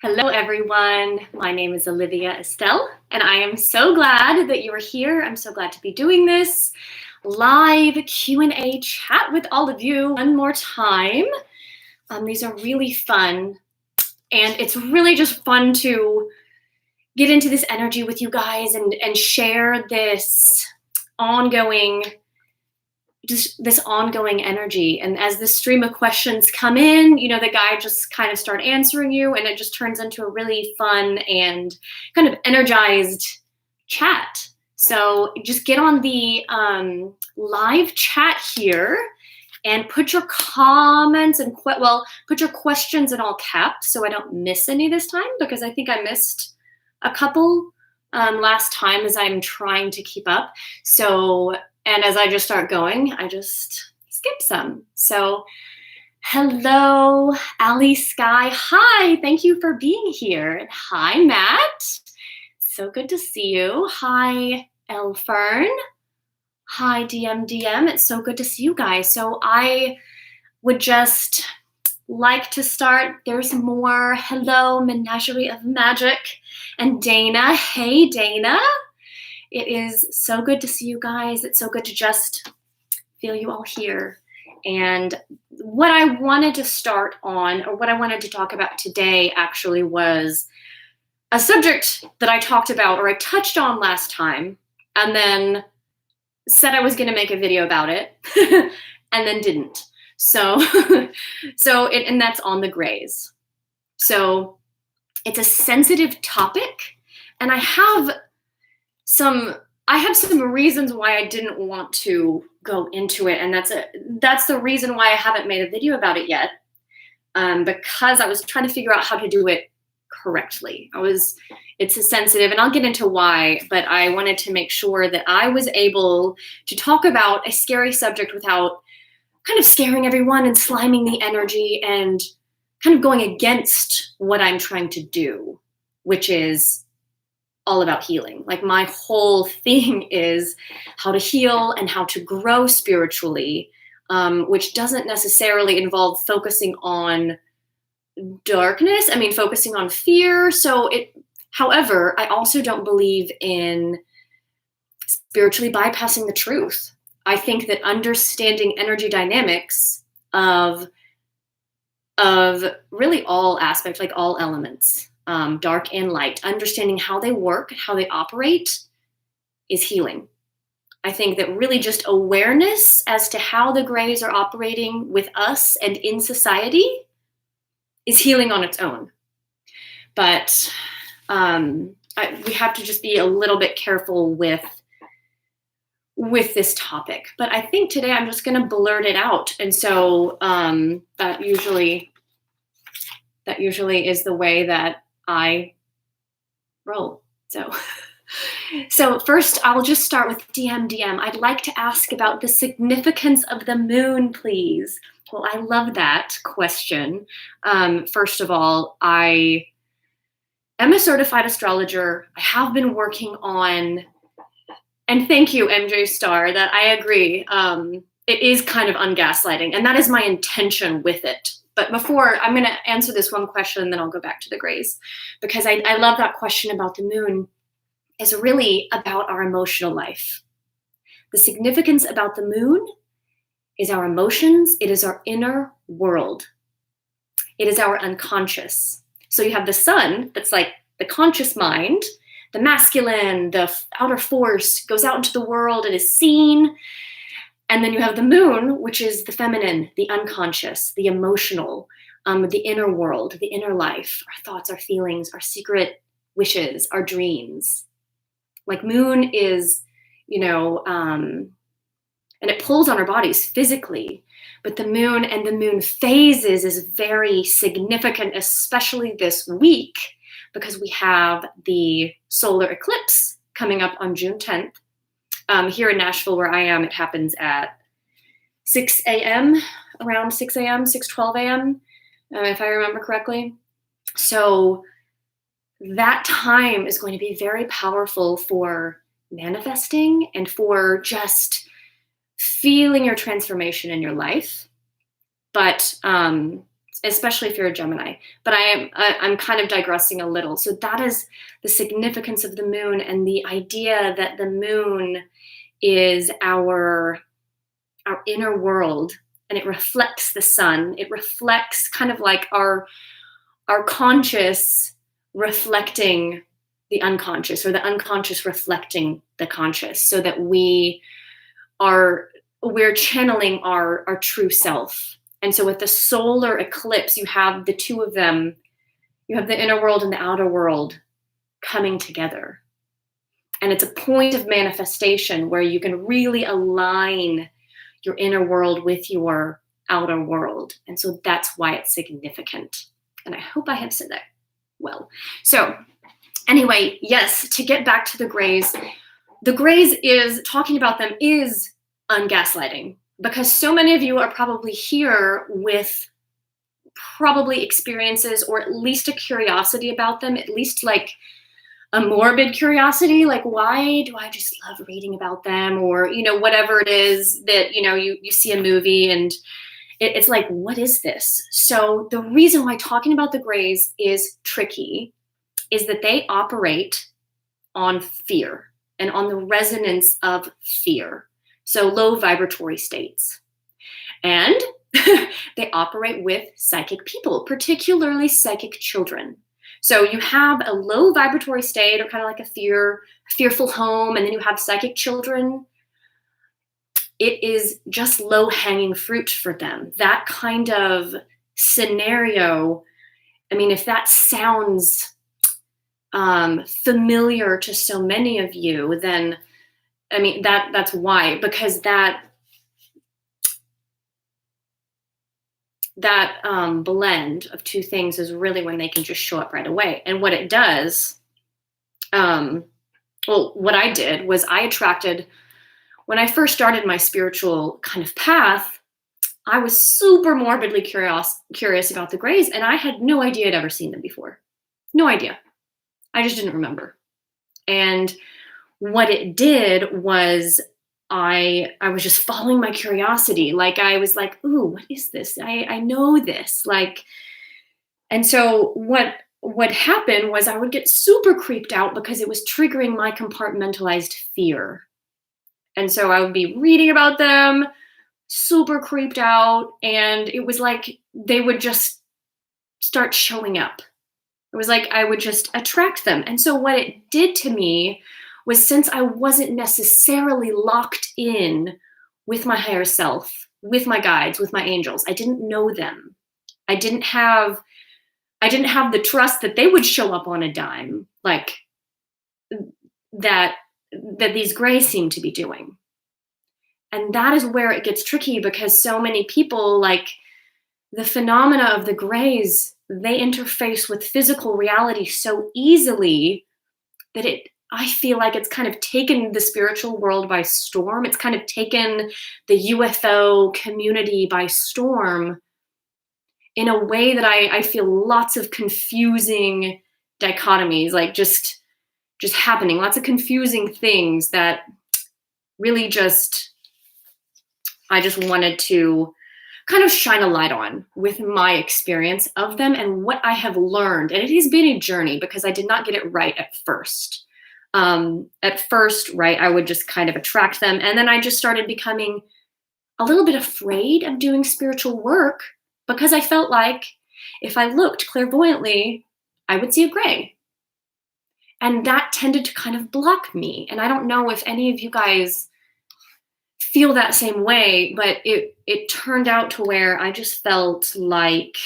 Hello, everyone. My name is Olivia Estelle, and I am so glad that you are here. I'm so glad to be doing this live Q&A chat with all of you one more time. These are really fun, and it's really just fun to get into this energy with you guys and share this ongoing energy. And as the stream of questions come in, the guy just kind of start answering you, and it just turns into a really fun and kind of energized chat. So just get on the live chat here and put your comments and put your questions in all caps so I don't miss any this time, because I think I missed a couple last time as I'm trying to keep up. And as I just start going, I just skip some. So hello, Ali Sky. Hi, thank you for being here. And hi, Matt. So good to see you. Hi, Elfern. Hi, DMDM. It's so good to see you guys. So I would just like to start. There's more. Hello, Menagerie of Magic. And Dana. Hey, Dana. It is so good to see you guys. It's so good to just feel you all here. And what I wanted to start on, or what I wanted to talk about today, actually was a subject that I talked about, or I touched on last time, and then said I was going to make a video about it, and then didn't. And that's on the grays. So it's a sensitive topic, and I have some reasons why I didn't want to go into it, and that's the reason why I haven't made a video about it yet, because I was trying to figure out how to do it correctly. It's a sensitive, and I'll get into why, but I wanted to make sure that I was able to talk about a scary subject without kind of scaring everyone and sliming the energy and kind of going against what I'm trying to do, which is all about healing. Like, my whole thing is how to heal and how to grow spiritually, which doesn't necessarily involve focusing on darkness. Focusing on fear. However, I also don't believe in spiritually bypassing the truth. I think that understanding energy dynamics of really all aspects, like all elements, dark and light, understanding how they work, how they operate, is healing. I think that really just awareness as to how the grays are operating with us and in society is healing on its own. But we have to just be a little bit careful with this topic. But I think today I'm just going to blurt it out. And so that usually is the way that I roll. So first, I'll just start with DMDM. I'd like to ask about the significance of the moon, please. Well, I love that question. First of all, I am a certified astrologer. I have been working on, and thank you, MJ Star, that I agree. It is kind of ungaslighting, and that is my intention with it. But before, I'm going to answer this one question, and then I'll go back to the grays, because I love that question about the moon. Is really about our emotional life. The significance about the moon is our emotions. It is our inner world. It is our unconscious. So you have the sun, that's like the conscious mind, the masculine, the outer force, goes out into the world and is seen. And then you have the moon, which is the feminine, the unconscious, the emotional, the inner world, the inner life, our thoughts, our feelings, our secret wishes, our dreams. Like, moon is, and it pulls on our bodies physically, but the moon and the moon phases is very significant, especially this week, because we have the solar eclipse coming up on June 10th. Here in Nashville, where I am, it happens at 6 a.m., around 6 a.m., 6:12 a.m., if I remember correctly. So that time is going to be very powerful for manifesting and for just feeling your transformation in your life. But and especially if you're a Gemini. But I'm kind of digressing a little. So that is the significance of the moon, and the idea that the moon is our inner world, and it reflects the sun. It reflects kind of like our conscious reflecting the unconscious, or the unconscious reflecting the conscious, so that we're channeling our true self. And so with the solar eclipse, you have the two of them. You have the inner world and the outer world coming together. And it's a point of manifestation where you can really align your inner world with your outer world. And so that's why it's significant. And I hope I have said that well. So anyway, yes, to get back to the grays is talking about them is ungaslighting, because so many of you are probably here with probably experiences, or at least a curiosity about them, at least like a morbid curiosity, like, why do I just love reading about them? Or, whatever it is that, you see a movie and it's like, what is this? So the reason why talking about the grays is tricky is that they operate on fear and on the resonance of fear. So low vibratory states. And they operate with psychic people, particularly psychic children. So you have a low vibratory state, or kind of like a fearful home, and then you have psychic children. It is just low-hanging fruit for them. That kind of scenario, I mean, if that sounds familiar to so many of you, then, I mean, that's why, because that blend of two things is really when they can just show up right away. And what it does, what I did was I attracted, when I first started my spiritual kind of path, I was super morbidly curious about the grays, and I had no idea I'd ever seen them before. No idea. I just didn't remember. And what it did was I was just following my curiosity. Like, I was like, ooh, what is this? I know this. Like, and so what happened was I would get super creeped out because it was triggering my compartmentalized fear. And so I would be reading about them, super creeped out, and it was like they would just start showing up. It was like I would just attract them. And so what it did to me was, since I wasn't necessarily locked in with my higher self, with my guides, with my angels, I didn't know them. I didn't have the trust that they would show up on a dime, like that these grays seem to be doing. And that is where it gets tricky, because so many people, like, the phenomena of the grays, they interface with physical reality so easily that I feel like it's kind of taken the spiritual world by storm. It's kind of taken the UFO community by storm in a way that I feel lots of confusing dichotomies, like just happening, lots of confusing things that really I just wanted to kind of shine a light on with my experience of them and what I have learned. And it has been a journey, because I did not get it right at first. Right, I would just kind of attract them. And then I just started becoming a little bit afraid of doing spiritual work, because I felt like if I looked clairvoyantly, I would see a gray. And that tended to kind of block me. And I don't know if any of you guys feel that same way, but it turned out to where I just felt like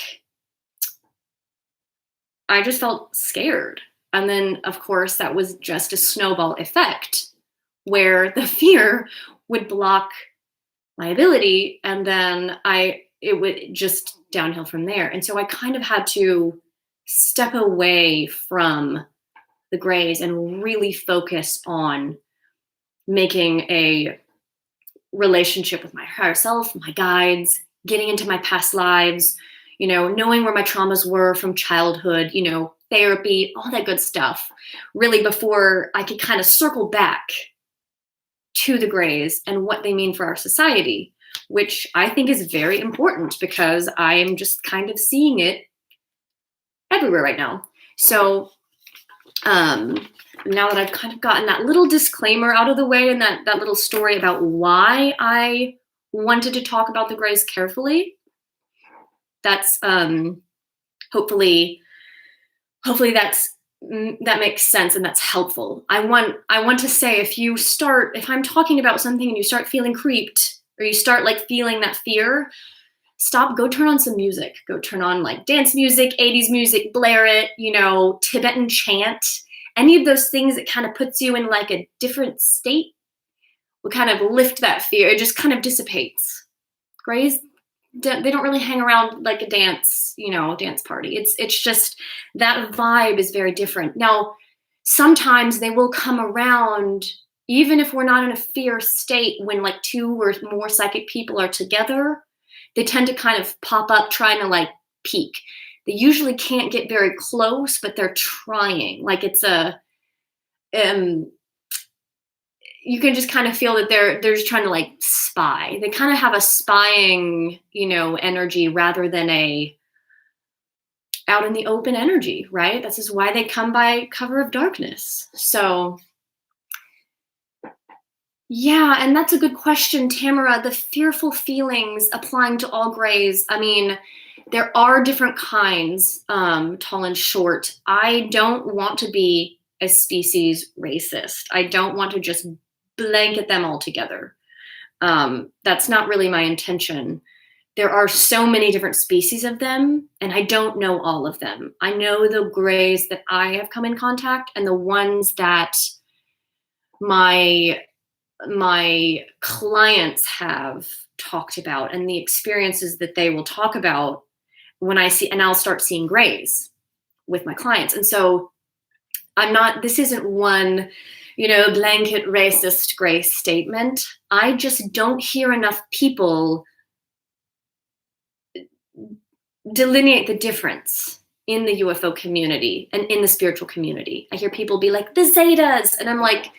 I just felt scared. And then, of course, that was just a snowball effect where the fear would block my ability, and then it would just downhill from there. And so I kind of had to step away from the grays and really focus on making a relationship with my higher self, my guides, getting into my past lives, knowing where my traumas were from childhood, therapy, all that good stuff, really, before I could kind of circle back to the grays and what they mean for our society. which I think is very important because I'm just kind of seeing it everywhere right now. So now that I've kind of gotten that little disclaimer out of the way and that little story about why I wanted to talk about the grays carefully, that's hopefully that makes sense and that's helpful. I want to say if I'm talking about something and you start feeling creeped or you start like feeling that fear, stop, go turn on some music. Go turn on like dance music, 80s music, blare it, Tibetan chant. Any of those things that kind of puts you in like a different state will kind of lift that fear. It just kind of dissipates. Grays, they don't really hang around like a dance party. It's just that vibe is very different. Now, sometimes they will come around even if we're not in a fear state when like two or more psychic people are together. They tend to kind of pop up trying to like peek. They usually can't get very close, but they're trying. Like it's you can just kind of feel that they're just trying to like spy. They kind of have a spying, energy rather than a out in the open energy, right? This is why they come by cover of darkness. So yeah, and that's a good question, Tamara. The fearful feelings applying to all grays. I mean, there are different kinds, tall and short. I don't want to be a species racist. I don't want to just blanket them all together. That's not really my intention. There are so many different species of them, and I don't know all of them. I know the grays that I have come in contact and the ones that my clients have talked about and the experiences that they will talk about when I'll start seeing grays with my clients. And so this isn't one, blanket racist gray statement. I just don't hear enough people delineate the difference in the UFO community and in the spiritual community. I hear people be like, the Zetas. And I'm like,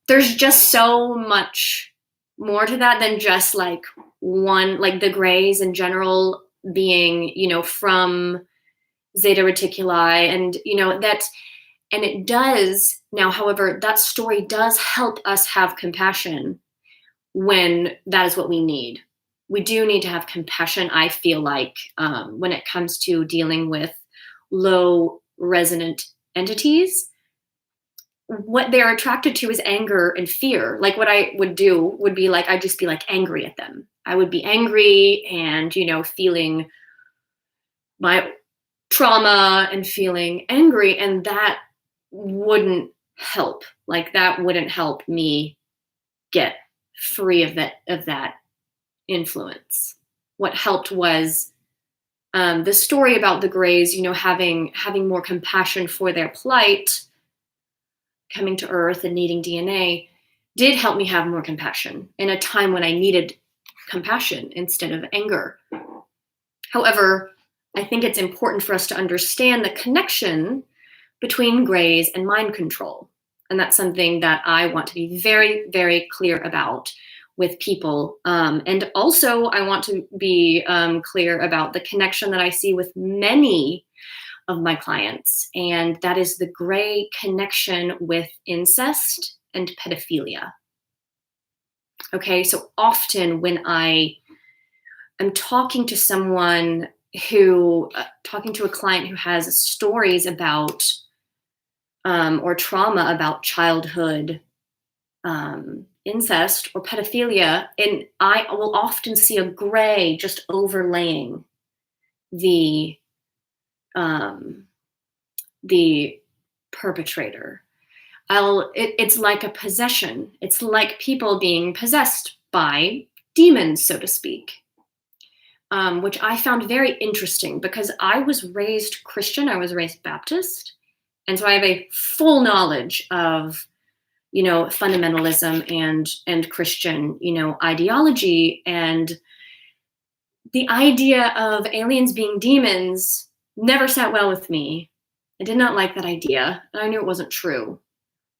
there's just so much more to that than just like one, like the grays in general being, from Zeta Reticuli and, and it does now, however, that story does help us have compassion when that is what we need. We do need to have compassion, I feel like, when it comes to dealing with low resonant entities. What they're attracted to is anger and fear. Like what I would do would be like, I'd just be like angry at them. I would be angry and, feeling my trauma and feeling angry. And that wouldn't help. Like that wouldn't help me get free of that influence. What helped was the story about the grays, having more compassion for their plight, coming to Earth and needing DNA, did help me have more compassion in a time when I needed compassion instead of anger. However, I think it's important for us to understand the connection between grays and mind control. And that's something that I want to be very, very clear about with people. And also I want to be clear about the connection that I see with many of my clients, and that is the gray connection with incest and pedophilia. Okay, so often when I am talking to someone talking to a client who has stories about or trauma about childhood incest or pedophilia, and I will often see a gray just overlaying the perpetrator. It's like a possession. It's like people being possessed by demons, so to speak, which I found very interesting because I was raised Christian. I was raised Baptist. And so I have a full knowledge of, fundamentalism and Christian, ideology. And the idea of aliens being demons never sat well with me. I did not like that idea, and I knew it wasn't true.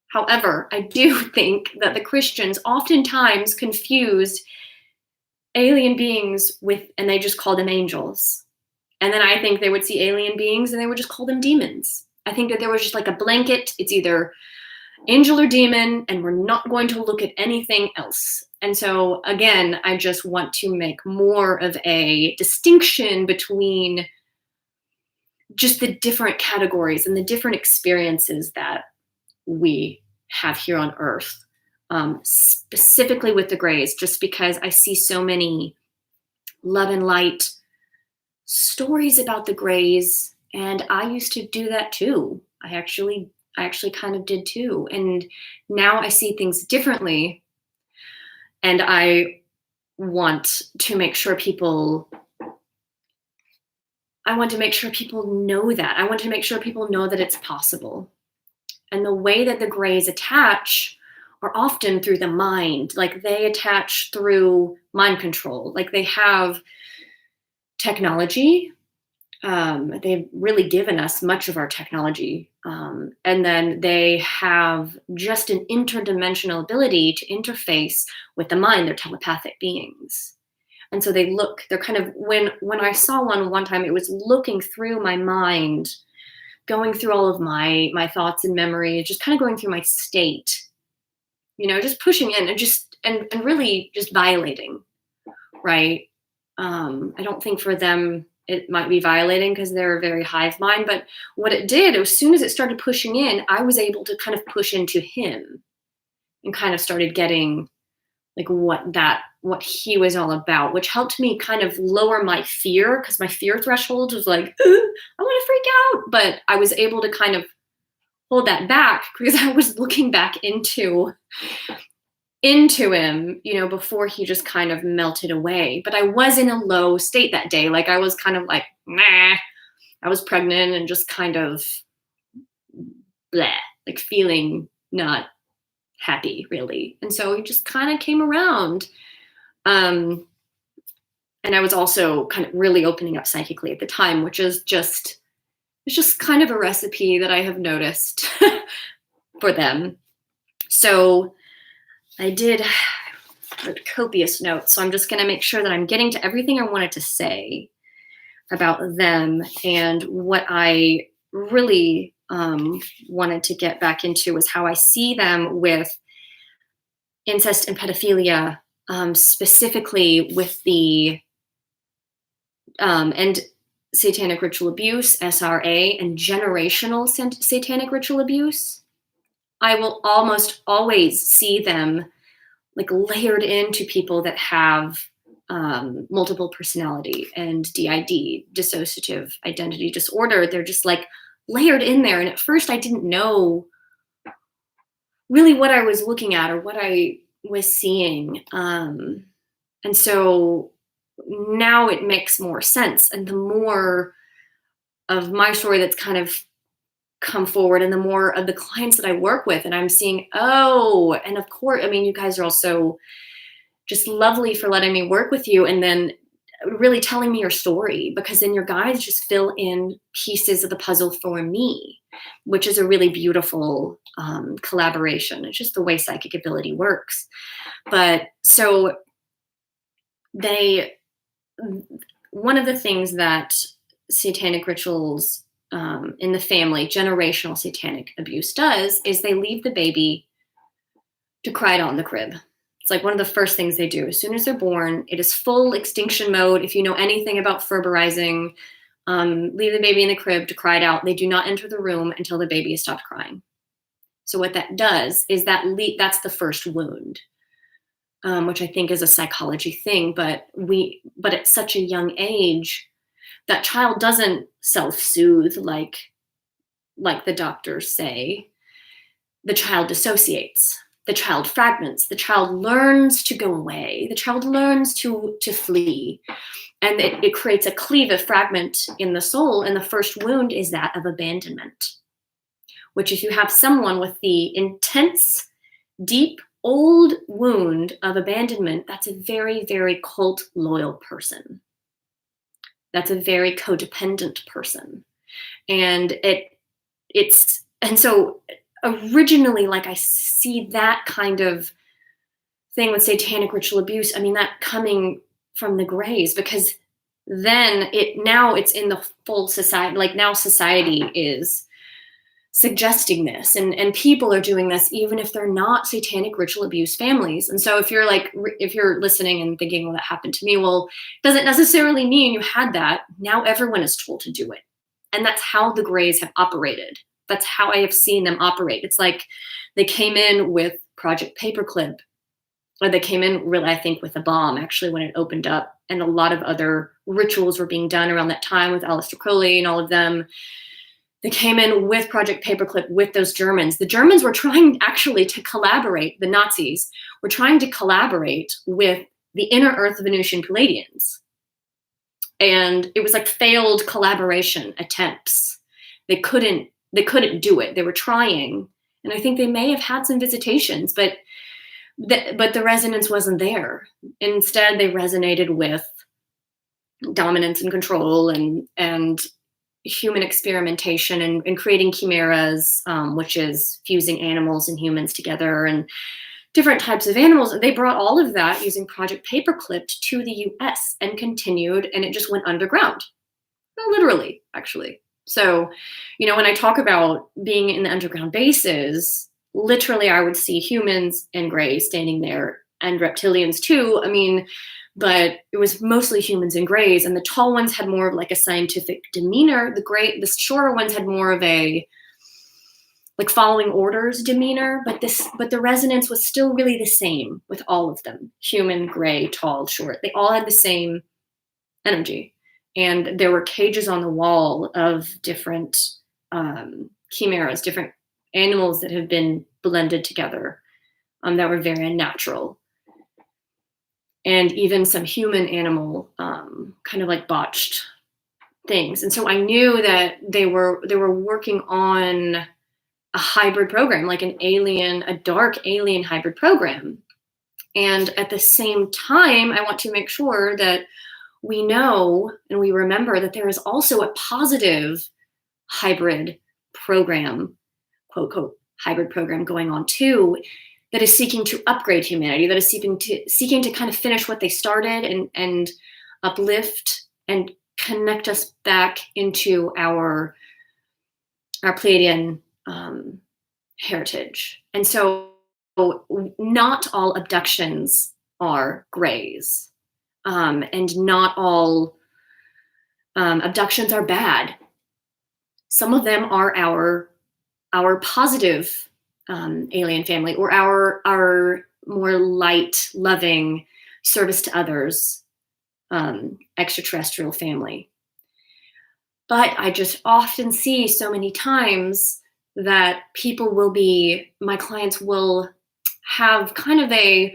However, I do think that the Christians oftentimes confused alien beings with, and they just called them angels. And then I think they would see alien beings and they would just call them demons. I think that there was just like a blanket, it's either angel or demon, and we're not going to look at anything else. And so, again, I just want to make more of a distinction between just the different categories and the different experiences that we have here on Earth, specifically with the Greys, just because I see so many love and light stories about the Greys, and I used to do that too. I actually kind of did too. And now I see things differently, and I want to make sure people know that. I want to make sure people know that it's possible. And the way that the Greys attach are often through the mind. Like, they attach through mind control. Like, they have technology. They've really given us much of our technology. And then they have just an interdimensional ability to interface with the mind. They're telepathic beings. And so they're kind of, when I saw one time, it was looking through my mind, going through all of my thoughts and memories, just kind of going through my state, just pushing in and really just violating, right? I don't think for them it might be violating because they're a very hive mind, but what it did, as soon as it started pushing in, I was able to kind of push into him and kind of started getting like what he was all about, which helped me kind of lower my fear, because my fear threshold was like, I want to freak out. But I was able to kind of hold that back because I was looking back into him, before he just kind of melted away. But I was in a low state that day. Like, I was kind of like, nah. I was pregnant and just kind of bleh, like feeling not happy, really. And so he just kind of came around. And I was also kind of really opening up psychically at the time, which is it's just kind of a recipe that I have noticed for them. So I did copious notes, so I'm just going to make sure that I'm getting to everything I wanted to say about them. And what I really wanted to get back into was how I see them with incest and pedophilia, specifically with the and satanic ritual abuse, SRA, and generational satanic ritual abuse. I will almost always see them like layered into people that have multiple personality and DID, dissociative identity disorder. They're just like layered in there. And at first I didn't know really what I was looking at or what I was seeing. And so now it makes more sense. And the more of my story that's kind of come forward, and the more of the clients that I work with, and I'm seeing, and of course, I mean, you guys are also just lovely for letting me work with you, and then really telling me your story, because then your guides just fill in pieces of the puzzle for me, which is a really beautiful collaboration. It's just the way psychic ability works. But so one of the things that satanic rituals in the family, generational satanic abuse does, is they leave the baby to cry it out in the crib. It's like one of the first things they do. As soon as they're born, it is full extinction mode. If you know anything about ferberizing, leave the baby in the crib to cry it out. They do not enter the room until the baby has stopped crying. So what that does is that's the first wound, which I think is a psychology thing. But at such a young age, that child doesn't self-soothe like the doctors say. The child dissociates. The child fragments. The child learns to go away. The child learns to flee. And it creates a cleave fragment in the soul. And the first wound is that of abandonment, which if you have someone with the intense, deep, old wound of abandonment, that's a very, very cult loyal person. That's a very codependent person. And so originally, like, I see that kind of thing with satanic ritual abuse. I mean, that coming from the Greys, because then it's in the full society. Like, now society is suggesting this, and people are doing this even if they're not satanic ritual abuse families. And so if you're like, if you're listening and thinking, well, that happened to me, well, doesn't necessarily mean you had that. Now everyone is told to do it. And that's how the Greys have operated. That's how I have seen them operate. It's like they came in with Project Paperclip, or they came in really, I think, with a bomb, actually, when it opened up. And a lot of other rituals were being done around that time with Aleister Crowley and all of them. They came in with Project Paperclip with those Germans. The Germans were trying actually to collaborate, the Nazis were trying to collaborate with the Inner Earth Venusian Palladians. And it was like failed collaboration attempts. They couldn't do it. They were trying. And I think they may have had some visitations, but the resonance wasn't there. Instead, they resonated with dominance and control and human experimentation and creating chimeras, which is fusing animals and humans together and different types of animals. They brought all of that using Project Paperclip to the US and continued, and it just went underground. Well, literally, actually. So, when I talk about being in the underground bases, literally I would see humans and Greys standing there, and reptilians too. I mean, but it was mostly humans and Greys, and the tall ones had more of like a scientific demeanor. The shorter ones had more of a like following orders demeanor, but the resonance was still really the same with all of them. Human, Grey, tall, short. They all had the same energy. And there were cages on the wall of different chimeras, different animals that have been blended together that were very unnatural. And even some human animal kind of like botched things. And so I knew that they were working on a hybrid program, like a dark alien hybrid program. And at the same time, I want to make sure that we know and we remember that there is also a positive hybrid program, quote, quote, hybrid program going on too, that is seeking to upgrade humanity, that is seeking to kind of finish what they started and uplift and connect us back into our Pleiadian heritage. And so not all abductions are Greys, and not all abductions are bad. Some of them are our positive alien family, or our more light, loving, service to others extraterrestrial family. But I just often see so many times that my clients will have kind of a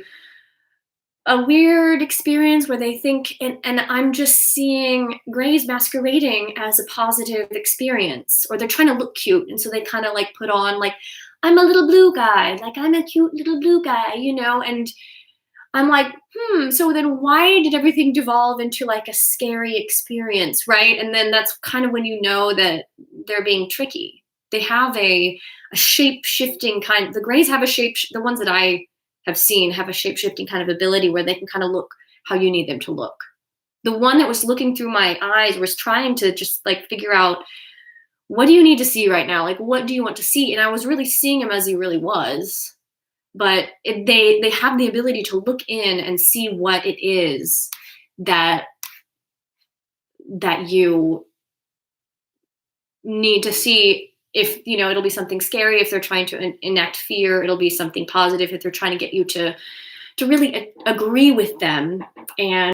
weird experience where they think, and I'm just seeing Greys masquerading as a positive experience, or they're trying to look cute. And so they kind of like put on like, I'm a little blue guy, like I'm a cute little blue guy, and I'm like, so then why did everything devolve into like a scary experience, right? And then that's kind of when you know that they're being tricky. They have a shape-shifting kind, the Greys have the ones that I have seen have a shape-shifting kind of ability where they can kind of look how you need them to look. The one that was looking through my eyes was trying to just like figure out, what do you need to see right now? Like, what do you want to see? And I was really seeing him as he really was. But they have the ability to look in and see what it is that you need to see. If, it'll be something scary if they're trying to enact fear, it'll be something positive if they're trying to get you to really agree with them and